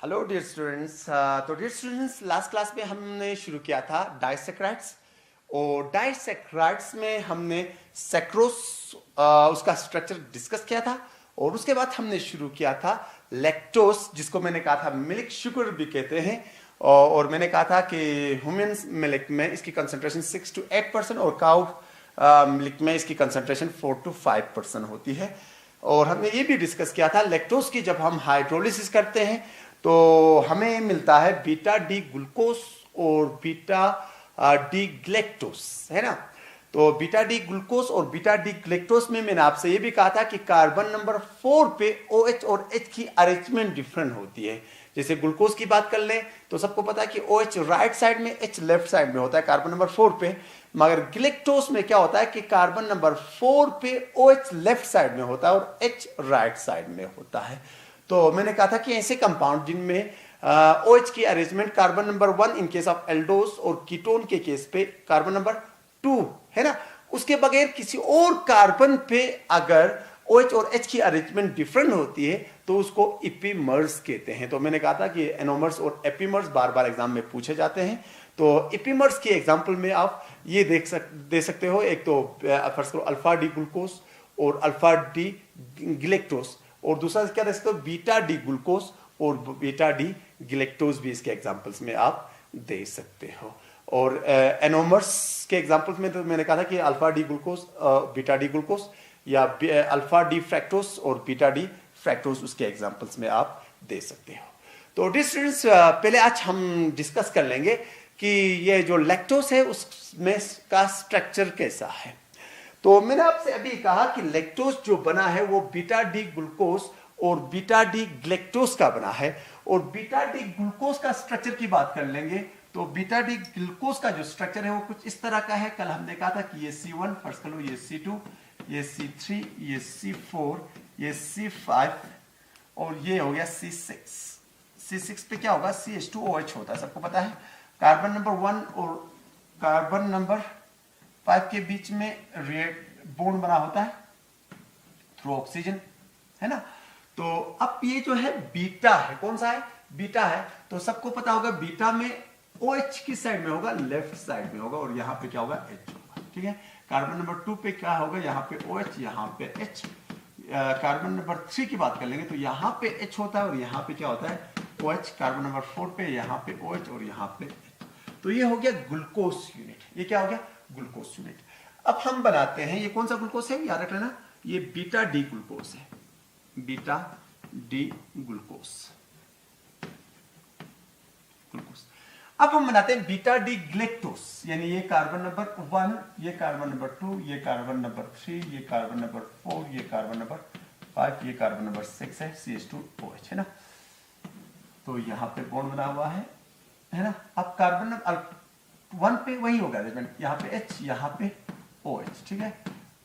Hello dear students. तो dear students, last class में हमने शुरू किया था डाइसैकराइड्स, और डाइसैकराइड्स में हमने सैक्रोस उसका स्ट्रक्चर डिस्कस किया था। और उसके बाद हमने शुरू किया था लैक्टोस, जिसको मैंने कहा था मिल्क शुगर भी कहते हैं। और मैंने कहा था कि ह्यूमन मिल्क में इसकी कंसंट्रेशन 6 to 8% और काउ मिल्क में इसकी कंसंट्रेशन 4 to 5% होती है। और हमने ये भी डिस्कस किया था लैक्टोज की जब हम हाइड्रोलिसिस करते हैं तो हमें मिलता है बीटा डी ग्लूकोस और बीटा डी ग्लेक्टोस, है ना। तो बीटा डी ग्लूकोस और बीटा डी ग्लेक्टोस में मैंने आपसे ये भी कहा था कि कार्बन नंबर 4 पे OH और H की अरेंजमेंट डिफरेंट होती है। जैसे ग्लूकोज की बात कर लें तो सबको पता है कि OH राइट साइड में, H लेफ्ट साइड में होता है कार्बन नंबर 4 पे। मगर ग्लेक्टोस में क्या होता है कि कार्बन नंबर 4 पे OH लेफ्ट साइड में होता है और H राइट साइड में होता है। तो मैंने कहा था कि ऐसे कंपाउंड जिनमें OH की arrangement carbon number 1 in case of Eldhose और कीटोन के केस पे कार्बन नंबर 2 है ना, उसके बगैर किसी और कार्बन पे अगर OH और H की अरेंजमेंट डिफरेंट होती है तो उसको इपीमर्स कहते हैं। तो मैंने कहा था कि एनोमर्स और एपीमर्स बार बार एग्जाम में पूछे जाते हैं। तो इपीमर्स की एग्जांपल में आप ये दे सकते हो, एक तो फर्स्ट करो अल्फा डी ग्लूकोस और अल्फा डी ग्लेक्टोस, और दूसरा क्या दे सकते हो बीटा डी ग्लूकोस और बीटा डी ग्लेक्टोस भी इसके एग्जांपल्स में आप दे सकते हो। और एनोमर्स के एग्जांपल्स में तो मैंने कहा था कि alpha D glucose beta D glucose या अल्फा डी फ्रैक्टोस और बीटा डी फ्रैक्टोस उसके एग्जांपल्स में आप दे सकते हो। तो डियर स्टूडेंट्स, पहले आज हम डिस्कस कर लेंगे कि ये जो लैक्टोस है उसमें का स्ट्रक्चर कैसा है। तो मैंने आपसे अभी कहा कि लैक्टोस जो बना है वो बीटा डी ग्लूकोस और बीटा डी ग्लेक्टोस का बना है। और बीटा डी ग्लूकोस का स्ट्रक्चर की बात कर लेंगे तो बीटा डी ग्लूकोस का जो स्ट्रक्चर है वो कुछ इस तरह का है। कल हमने कहा था कि ये C1 फर्स्ट कर लो, ये C2, ये C3, ये C4, ये C5 और ये हो गया C6। C6 पे क्या होगा, CH2OH होता है, सबको पता है। कार्बन नंबर 1 और कार्बन नंबर 5 के बीच में बॉन्ड बना होता है थ्रू ऑक्सीजन, है ना। तो अब ये जो है बीटा है, कौन सा है, बीटा है। तो सबको पता होगा बीटा में OH की साइड में होगा, लेफ्ट साइड में होगा, और यहां पे क्या होगा, H होगा, ठीक है। कार्बन नंबर 2 पे क्या होगा, यहां पे OH, यहां पे H। कार्बन नंबर 3 की बात कर लेंगे तो यहां पे H होता है और यहां पे क्या होता है, OH। कार्बन नंबर 4 पे यहां पे OH और यहां पे H। तो ये हो गया ग्लूकोस यूनिट, ये क्या हो गया, ग्लूकोस यूनिट। अब हम बनाते हैं, ये कौन सा ग्लूकोस है, याद रख लेना, ये बीटा डी ग्लूकोस है, बीटा डी ग्लूकोस। अब हम बनाते हैं बीटा डी ग्लेक्टोस, यानी ये कार्बन नंबर 1, ये कार्बन नंबर 2, ये कार्बन नंबर 3, ये कार्बन नंबर 4, ये कार्बन नंबर 5, ये कार्बन नंबर 6 है, CH2OH, है ना। तो यहां पे बॉन्ड बना हुआ है ना। अब कार्बन नंबर 1 पे वही होगा अरेंजमेंट, यहाँ पे H, यहाँ पे OH, ठीक है।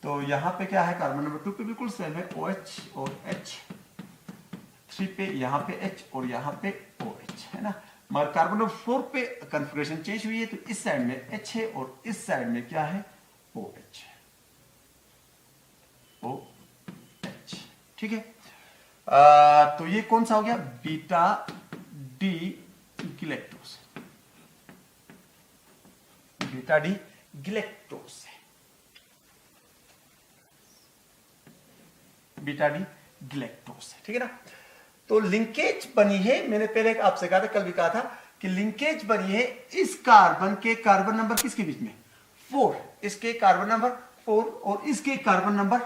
तो यहाँ पे क्या है, कार्बन नंबर 2 पे बिल्कुल सेम है, OH और H। 3 पे यहाँ पे H और यहाँ पे OH, है ना। मगर कार्बन नंबर 4 पे कॉन्फ़िगरेशन चेंज हुई है, तो इस साइड में H है और इस साइड में क्या है, OH, ठीक है। तो ये कौन सा हो गया, बीटा डी ग्लेक्टोस, बीटा डी ग्लेक्टोस है, बीटा डी ग्लेक्टोस है, ठीक है ना। तो लिंकेज बनी है, मैंने पहले आपसे कहा था, कल भी कहा था कि लिंकेज बनी है इस कार्बन के कार्बन नंबर किसके बीच में, 4, इसके कार्बन नंबर 4 और इसके कार्बन नंबर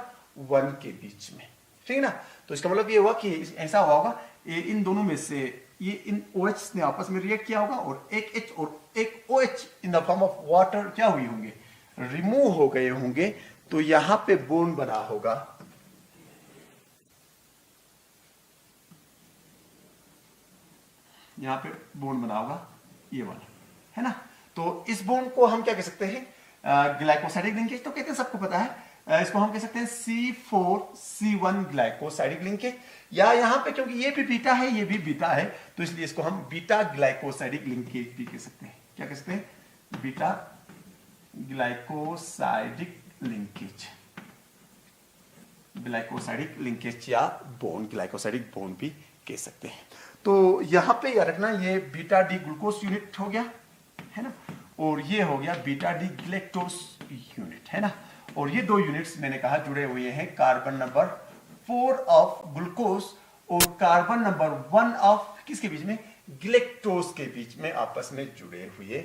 1 के बीच में, ठीक है ना। तो इसका मतलब ये हुआ कि ऐसा हुआ होगा, इन दोनों में से ये इन OH ने आपस में रिएक्ट किया होगा और एक H और एक OH in the form of water क्या हुई होंगे, रिमूव हो गए होंगे। तो यहां पे बॉन्ड बना होगा, यहां पे बॉन्ड बना होगा ये वाला, है ना। तो इस बॉन्ड को हम क्या कह सकते हैं, ग्लाइकोसाइडिक लिंकेज तो कहते हैं, सबको पता है। इसको हम कह सकते हैं C4C1 ग्लाइकोसाइडिक लिंकेज, या यहां पे क्योंकि ये भी बीटा है ये भी बीटा है तो इसलिए इसको हम बीटा ग्लाइकोसाइडिक लिंकेज भी कह सकते हैं। क्या कह सकते हैं, beta glycosidic linkage, glycosidic linkage या बॉन्ड, ग्लाइकोसाइडिक बॉन्ड भी कह सकते हैं। तो यहां पे याद रखना ये बीटा डी ग्लूकोज यूनिट हो गया, है ना, और ये हो गया बीटा डी ग्लैक्टोज यूनिट, है ना। और ये दो यूनिट्स मैंने कहा जुड़े हुए हैं कार्बन नंबर 4 ऑफ ग्लूकोज और कार्बन नंबर 1 ऑफ किसके बीच में, ग्लैक्टोज के बीच में आपस में जुड़े हुए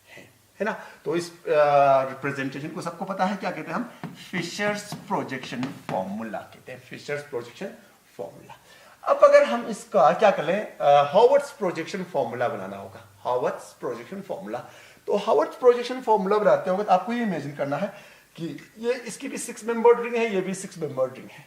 हैं, है ना। तो इस रिप्रेजेंटेशन को सबको पता है, क्या कहते हैं हम, फिशर्स प्रोजेक्शन फॉर्मूला कहते हैं, फिशर्स प्रोजेक्शन फॉर्मूला। अब अगर हम इसका क्या कर लें, हावर्ड्स प्रोजेक्शन फॉर्मूला बनाना होगा, हावर्ड्स प्रोजेक्शन फॉर्मूला। तो हावर्ड्स प्रोजेक्शन फॉर्मूला बनाते होंगे तो आपको ये इमेजिन करना है कि ये इसकी भी 6 मेंबर्ड रिंग है, ये भी 6 मेंबर्ड रिंग है,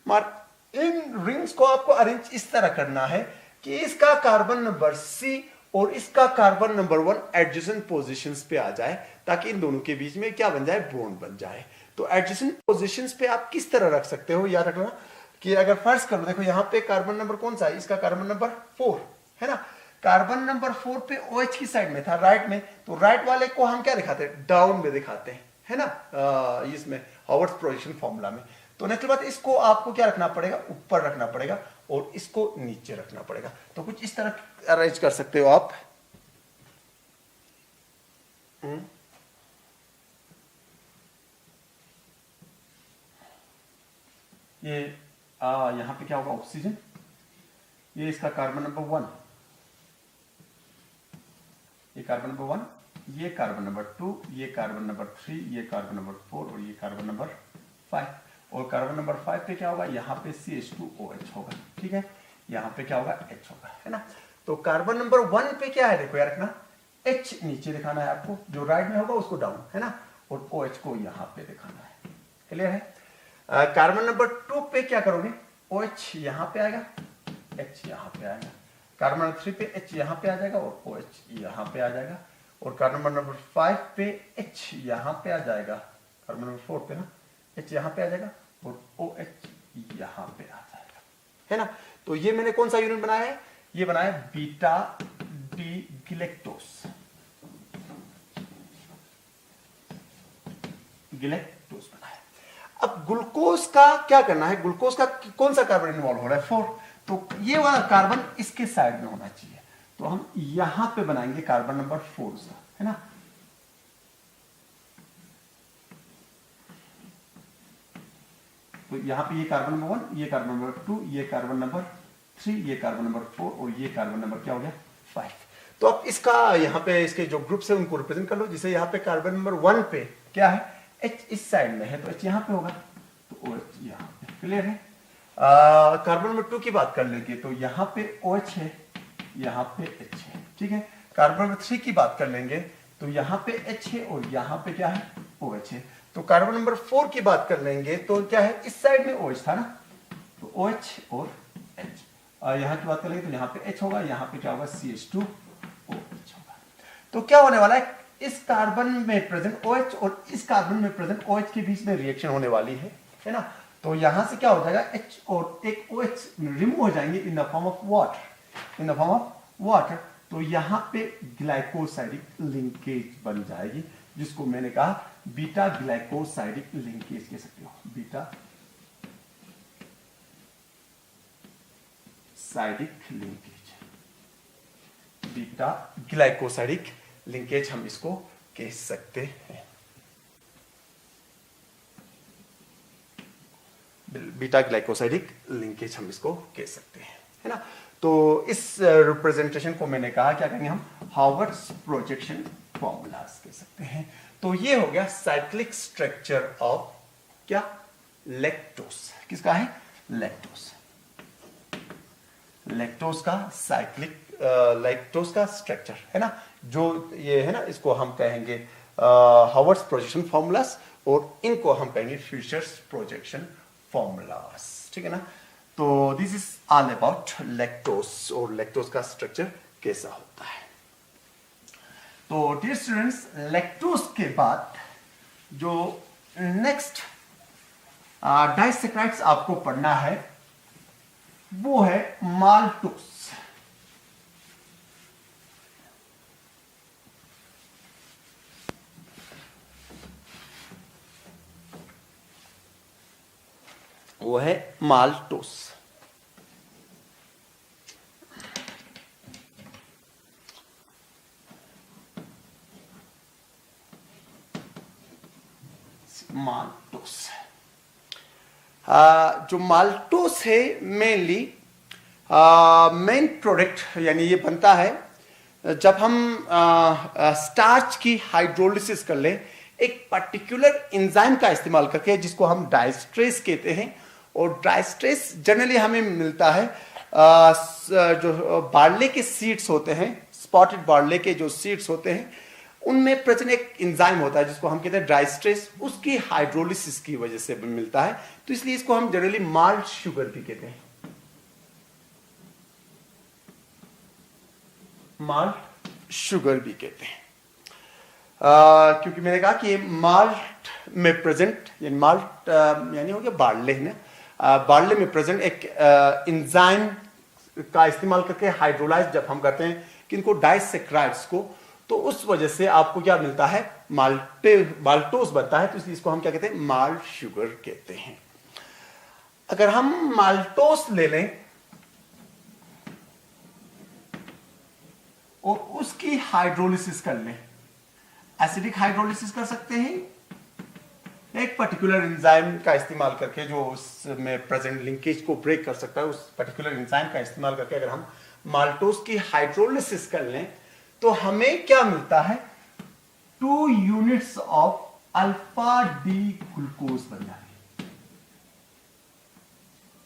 मगर इन रिंग्स को आपको अरेंज इस तरह करना है कि इसका कार्बन नंबर C और इसका कार्बन नंबर 1 एडजेसेंट पोजीशंस पे आ जाए, ताकि इन दोनों के बीच में क्या बन जाए, बॉन्ड बन जाए। तो एडजेसेंट पोजीशंस पे आप किस तरह रख सकते हो, याद रखना कि अगर फर्स्ट करो, देखो यहाँ पे कार्बन नंबर कौन सा है, इसका कार्बन नंबर 4 है ना, कार्बन नंबर 4 पे OH की साइड में था, राइट में, तो राइट वाले को हम क्या दिखाते हैं, डाउन में दिखाते हैं, है ना, इसमें हावर्ड्स प्रोजेक्शन फॉर्मूला में। तो नेक्स्ट बात, इसको आपको क्या रखना पड़ेगा, ऊपर रखना पड़ेगा और इसको नीचे रखना पड़ेगा। तो कुछ इस तरह अरेंज कर सकते हो आप। ये यहां पे क्या होगा, ऑक्सीजन, ये इसका कार्बन नंबर 1, ये कार्बन नंबर 1, ये कार्बन नंबर 2, ये कार्बन नंबर 3, ये कार्बन नंबर 4 और ये कार्बन नंबर 5। और कार्बन नंबर 5 पे क्या होगा, यहाँ पे CH2OH होगा, ठीक है, यहाँ पे क्या होगा, H होगा, है ना। तो कार्बन नंबर 1 पे क्या है, देखो यार रखना, H नीचे दिखाना है आपको, जो राइट में होगा उसको डाउन, है ना, और OH को यहाँ पे दिखाना है, क्लियर है। कार्बन नंबर 2 पे क्या करोगे, OH यहाँ पे आएगा, H यहाँ पे आएगा, कार्बन नंबर 3 पे H यहाँ पे आ जाएगा और OH यहाँ पे आ जाएगा, और कार्बन नंबर 5 पे H यहाँ पे आ जाएगा, कार्बन नंबर 4 पे ना H यहाँ पे आ जाएगा और OH यहाँ पे आ जाएगा, है ना। तो ये मैंने कौन सा यूनिट बनाया है, ये बनाया बीटा डी ग्लैक्टोज, ग्लैक्टोज बनाया। अब ग्लूकोज का क्या करना है, ग्लूकोज का कौन सा कार्बन इन्वॉल्व हो रहा है, 4, तो ये वाला कार्बन इसके साइड में होना चाहिए, तो हम यहां पे बनाएंगे कार्बन नंबर 4 सा, है ना। तो यहां पे ये कार्बन नंबर 1, ये कार्बन नंबर 2, ये कार्बन नंबर 3, ये कार्बन नंबर 4 और ये कार्बन नंबर क्या हो गया, 5। तो अब इसका यहाँ पे इसके जो ग्रुप्स है उनको रिप्रेजेंट कर लो। जिसे यहाँ पे कार्बन नंबर 1 पे क्या है, H इस साइड में है तो H यहाँ पे होगा, तो OH यहाँ पे, क्लियर है। कार्बन नंबर 2 की बात कर लेंगे तो यहाँ पे OH है, यहाँ पे H है, ठीक है। कार्बन नंबर 3 की बात कर लेंगे तो यहाँ पे H है और यहाँ पे क्या है, OH है। तो कार्बन नंबर 4 की बात कर लेंगे तो क्या है, इस साइड में OH था ना, तो OH और H। यहाँ की बात करेंगे तो यहाँ पे H होगा, यहाँ पे क्या होगा, CH2OH होगा। तो क्या होने वाला है, इस कार्बन में प्रेजेंट OH और इस कार्बन में प्रेजेंट OH के बीच में रिएक्शन होने वाली है ना। तो यहां से क्या हो जाएगा, H और एक OH रिमूव हो जाएंगे in the form of water, in the form of water. तो यहां पे ग्लाइकोसाइडिक लिंकेज बन जाएगी, जिसको मैंने कहा बीटा ग्लाइकोसाइडिक लिंकेज कह सकते हो, बीटा साइडिक लिंकेज, बीटा ग्लाइकोसाइडिक लिंकेज हम इसको कह सकते हैं, बीटा ग्लाइकोसाइडिक लिंकेज हम इसको कह सकते हैं, है ना। तो इस रिप्रेजेंटेशन को मैंने कहा क्या कहेंगे हम, हावर्ड्स प्रोजेक्शन फॉर्मूलास कह सकते हैं। तो ये हो गया साइक्लिक स्ट्रक्चर ऑफ क्या, लैक्टोज, किसका है, लैक्टोज, लैक्टोज का साइक्लिक लैक्टोज का स्ट्रक्चर, है ना। जो ये है ना, इसको हम कहेंगे हावर्ड्स प्रोजेक्शन फॉर्मूलास और इनको हम कहेंगे फिशर्स प्रोजेक्शन फॉर्मूलास, ठीक है ना। तो this is all about lactose और लैक्टोज का स्ट्रक्चर कैसा होता है। तो डियर स्टूडेंट्स, लैक्टोज के बाद जो नेक्स्ट डाइसैकराइड्स आपको पढ़ना है वो है माल्टोज। वो है माल्टोज। माल्टोस। जो माल्टोस है मेनली मेन प्रोडक्ट यानी ये बनता है जब हम स्टार्च की हाइड्रोलिसिस कर लें एक पर्टिकुलर एंजाइम का इस्तेमाल करके, जिसको हम डाइस्ट्रेस कहते हैं। और डाइस्ट्रेस जनरली हमें मिलता है जो बार्ले के सीड्स होते हैं, स्पॉटेड बार्ले के जो सीड्स होते हैं, उनमें प्रेजेंट एक एंजाइम होता है जिसको हम कहते हैं डाइस्ट्रेस, उसकी हाइड्रोलिसिस की वजह से मिलता है। तो इसलिए इसको हम जनरली माल्ट शुगर भी कहते हैं, माल्ट शुगर भी कहते हैं। क्योंकि मैंने कहा कि ये माल्ट में प्रेजेंट, यानी माल्ट यानी हो गया बार्ले है ना, बार्ले में प्रेजेंट एक एंजाइम का इस्तेमाल करके हाइड्रोलाइज जब हम करते हैं किनको डाइसेक्राइड्स को, तो उस वजह से आपको क्या मिलता है, माल्टोस बनता है। तो इसलिए इसको हम क्या कहते हैं, माल्ट शुगर कहते हैं। अगर हम माल्टोस ले लें और उसकी हाइड्रोलिसिस कर लें, एसिडिक हाइड्रोलिसिस कर सकते हैं एक पर्टिकुलर एंजाइम का इस्तेमाल करके, जो उसमें प्रेजेंट लिंकेज को ब्रेक कर सकता है, उस पर्टिकुलर एंजाइम का इस्तेमाल करके अगर हम माल्टोस की हाइड्रोलिसिस कर लें तो हमें क्या मिलता है, 2 units of alpha D glucose बन जाए,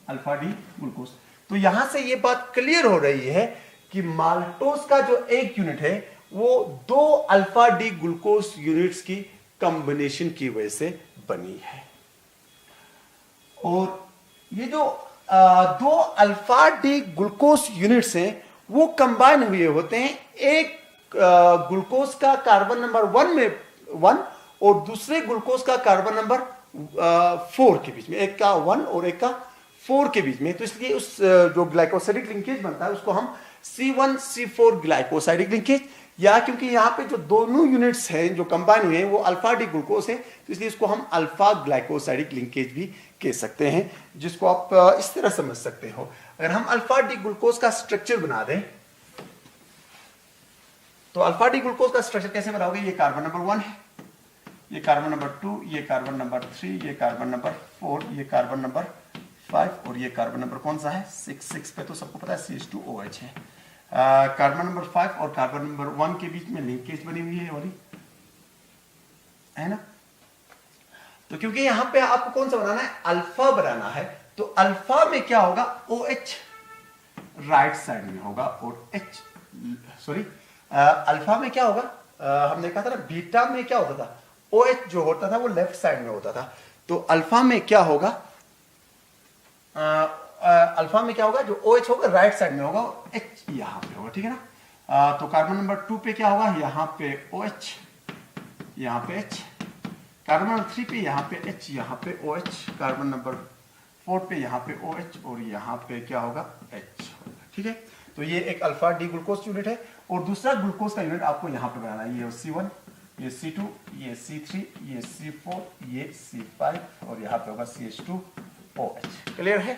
अल्फा डी ग्लूकोज। तो यहां से यह बात क्लियर हो रही है कि माल्टोस का जो एक यूनिट है वो 2 अल्फा डी ग्लूकोज यूनिट्स की कॉम्बिनेशन की वजह से बनी है। और ये जो 2 अल्फा डी ग्लूकोज यूनिट्स हैं वो कंबाइन हुए होते हैं, एक ग्लूकोज का कार्बन नंबर 1 में 1 और दूसरे ग्लूकोज का कार्बन नंबर 4 के बीच में, एक का 1 और एक का 4 के बीच में। तो इसलिए उस जो ग्लाइकोसाइडिक लिंकेज बनता है उसको हम C1C4 ग्लाइकोसाइडिक लिंकेज, या क्योंकि यहां पे जो दोनों यूनिट्स हैं जो कंबाइन हुए हैं वो अल्फा डी ग्लूकोज है, तो इसलिए इसको हम अल्फा ग्लाइकोसाइडिक लिंकेज भी कह सकते हैं, जिसको आप इस तरह समझ सकते हो। अगर हम अल्फा डी ग्लूकोज का स्ट्रक्चर बना दें तो अल्फा डी ग्लूकोज का स्ट्रक्चर कैसे बनाओगे, ये कार्बन नंबर 1 है, ये कार्बन नंबर 2, ये कार्बन नंबर 3, ये कार्बन नंबर 4, ये कार्बन नंबर 5 और ये कार्बन नंबर कौन सा है 6 पे तो सबको पता है CH2OH है। कार्बन नंबर 5 और कार्बन नंबर 1 के बीच में लिंकेज बनी हुई है वाली, है ना। तो क्योंकि यहां पे आपको कौन सा बनाना है, अल्फा बनाना है, तो अल्फा में क्या होगा, OH राइट साइड में होगा और अल्फा में क्या होगा, हमने कहा था ना बीटा में क्या होता था, OH जो होता था वो लेफ्ट साइड में होता था। तो अल्फा में क्या होगा, अल्फा में क्या होगा, जो OH होगा राइट साइड में होगा, H यहां पे होगा, ठीक है ना। तो कार्बन नंबर 2 पे क्या होगा, यहां पे OH, यहां पे H, कार्बन नंबर 3 पे यहां पे H, यहां पे OH, कार्बन नंबर 4 पे यहां पे OH और यहां पे क्या होगा, H होगा, ठीक है। तो ये एक अल्फा डी ग्लूकोज यूनिट है। और दूसरा ग्लूकोज का यूनिट आपको यहां पे बनाना है, ये C1, ये C2, ये C3, ये C4, ये C5 और यहां पे होगा CH2OH। क्लियर है।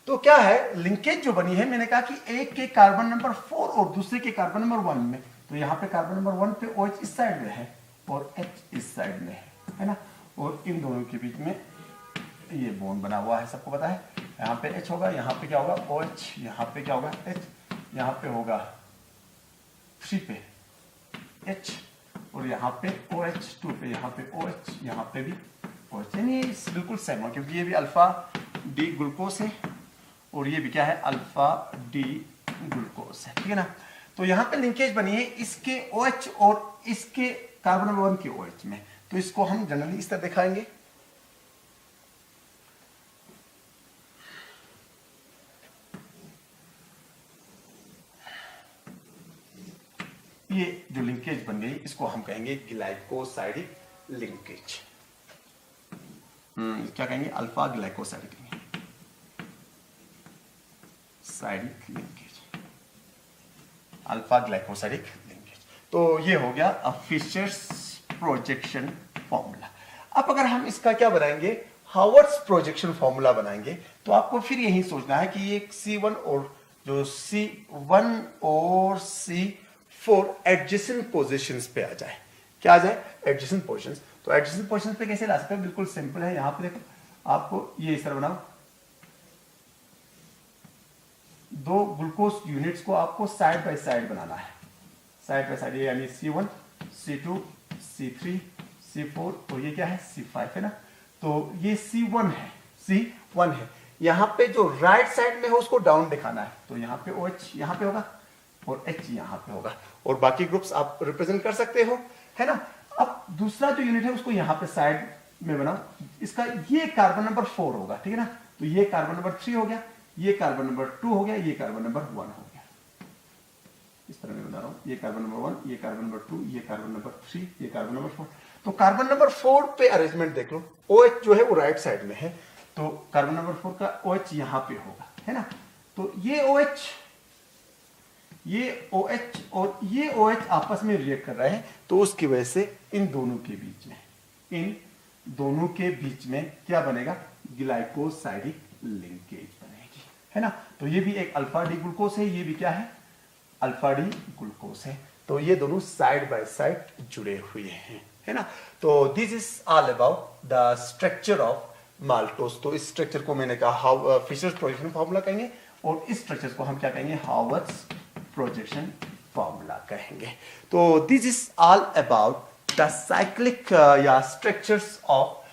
तो क्या है, लिंकेज जो बनी है, मैंने कहा कि एक के कार्बन नंबर 4 और दूसरे के कार्बन नंबर 1 में, तो यहाँ पे कार्बन नंबर 1 पे OH इस साइड में है और H इस साइड में है ना। और इन दोनों के बीच में ये बॉन्ड बना हुआ है, सबको पता है। यहाँ पे H होगा, यहाँ पे क्या होगा OH, यहाँ पे क्या होगा H, यहाँ पे होगा 3 पे H और यहाँ पे OH, 2 पे यहाँ पे OH, यहाँ पे भी OH, यानी बिल्कुल सेम है क्योंकि ये भी अल्फा डी ग्लूकोज है और ये भी क्या है, अल्फा डी ग्लूकोज है, ठीक है ना। तो यहाँ पे लिंकेज बनी है इसके OH और इसके कार्बन नंबर 1 के OH में, तो इसको हम जनरली इस तरह दिखाएंगे। ये जो लिंकेज बन गई इसको हम कहेंगे ग्लाइकोसाइडिक लिंकेज। क्या कहेंगे, अल्फा ग्लाइकोसाइडिक साइडिक लिंकेज, अल्फा ग्लाइकोसाइडिक लिंकेज। तो ये हो गया फिशर्स प्रोजेक्शन फॉर्मूला। अब अगर हम इसका क्या बनाएंगे, हावर्ड्स प्रोजेक्शन फॉर्मूला बनाएंगे, तो आपको फिर यही सोचना है कि ये C1 और जो C1 और C4 एडजेसेंट पोजीशंस पे आ जाए। क्या आ जाए, एडजेसेंट पोजीशंस। तो तो एडिशनल पोजीशन पे कैसे ला सकते हो? बिल्कुल सिंपल है। यहां पे देखो, आपको ये इस तरह बनाओ, दो ग्लूकोज यूनिट्स को आपको साइड बाय साइड बनाना है, साइड बाय साइड, यानी C1 C2 C3 C4 और ये क्या है C5 है ना। तो ये C1 है। यहां पे जो राइट साइड में है उसको डाउन दिखाना है, तो यहां पे OH यहां पे होगा और H यहां पे होगा, और बाकी ग्रुप्स आप रिप्रेजेंट कर सकते हो, है ना। अब दूसरा जो यूनिट है उसको यहां पे साइड में बनाओ, इसका ये कार्बन नंबर 4 होगा, ठीक है ना। तो ये कार्बन नंबर 3 हो गया, ये कार्बन नंबर 2 हो गया, ये कार्बन नंबर 1 हो गया। इस तरह मैं बता रहा हूं, ये कार्बन नंबर 1, ये कार्बन नंबर 2, ये कार्बन नंबर 3, ये कार्बन नंबर 4। तो कार्बन नंबर 4 पे अरेंजमेंट देख लो, OH जो है वो राइट साइड में है, तो कार्बन नंबर 4 का OH यहां पे होगा, है ना। तो ये OH और ये OH आपस में रिएक्ट कर रहे हैं, तो उसकी वजह से इन दोनों के बीच में क्या बनेगा? ग्लाइकोसाइडिक लिंकेज बनेगी, है ना। तो ये भी एक अल्फा डी ग्लूकोज है, ये भी क्या है? अल्फा डी ग्लूकोज है। तो ये दोनों साइड बाय साइड जुड़े हुए हैं, है ना। तो this is all about the structure of maltose. तो इस स्ट्रक्चर को मैंने कहा फिशर्स प्रोजेक्शन फार्मूला कहेंगे, और इस स्ट्रक्चर को हम क्या कहेंगे? हावर्ड्स प्रोजेक्शन फार्मूला कहेंगे। तो this is all about the cyclic या स्ट्रक्चर्स ऑफ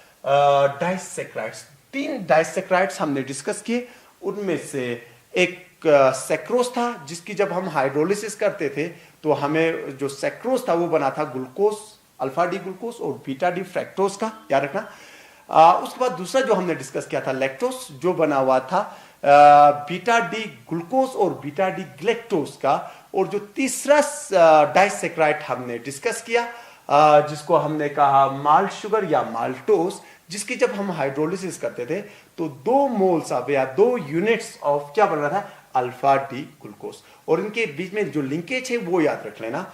डाइसैकराइड्स। 3 डाइसैकराइड्स हमने डिस्कस किए, उनमें से एक सैक्रोज था, जिसकी जब हम हाइड्रोलिसिस करते थे तो हमें जो सैक्रोज था वो बना था ग्लूकोज, अल्फा डी ग्लूकोज और बीटा डी फ्रैक्टोज का, याद रखना। उसके बाद दूसरा जो हमने डिस्कस किया था लैक्टोज, जो बना हुआ था बीटा डी ग्लूकोज और बीटा डी ग्लेक्टोज का। और जो तीसरा डाइसैकराइड हमने डिस्कस किया, जिसको हमने कहा माल्ट शुगर या माल्टोज, जिसकी जब हम हाइड्रोलिसिस करते थे तो 2 मोल्स ऑफ या 2 यूनिट्स ऑफ क्या बन रहा था? Alpha D glucose. और इनके बीच में जो लिंकेज है वो याद रख लेना।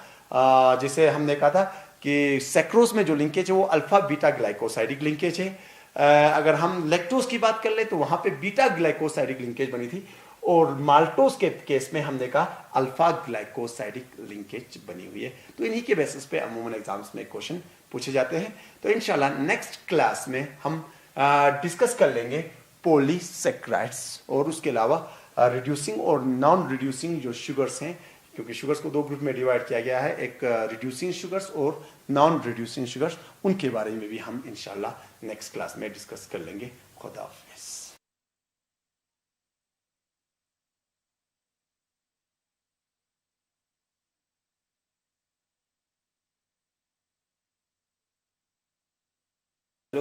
जैसे हमने कहा था कि सैक्रोज में जो लिंकेज है वो अल्फा बीटा ग्लाइकोसाइडिक लिंकेज है। अगर हम लैक्टोज की बात कर ले तो वहां पे बीटा ग्लाइकोसाइडिक लिंकेज बनी थी, और माल्टोज के केस में हमने कहा अल्फा ग्लाइकोसाइडिक लिंकेज बनी हुई है। तो इन्हीं के बेसिस पे अमूमन एग्जाम्स में क्वेश्चन पूछे जाते हैं। तो इंशाल्लाह नेक्स्ट क्लास में हम डिस्कस कर लेंगे पॉलीसैकराइड्स, और उसके अलावा रिड्यूसिंग और नॉन रिड्यूसिंग जो शुगर्स हैं, क्योंकि शुगर्स को 2 ग्रुप में डिवाइड किया गया है, एक रिड्यूसिंग शुगर्स और नॉन रिड्यूसिंग शुगर्स, उनके बारे में भी हम इंशाल्लाह नेक्स्ट क्लास में डिस्कस कर लेंगे। खुदा हाफिज़।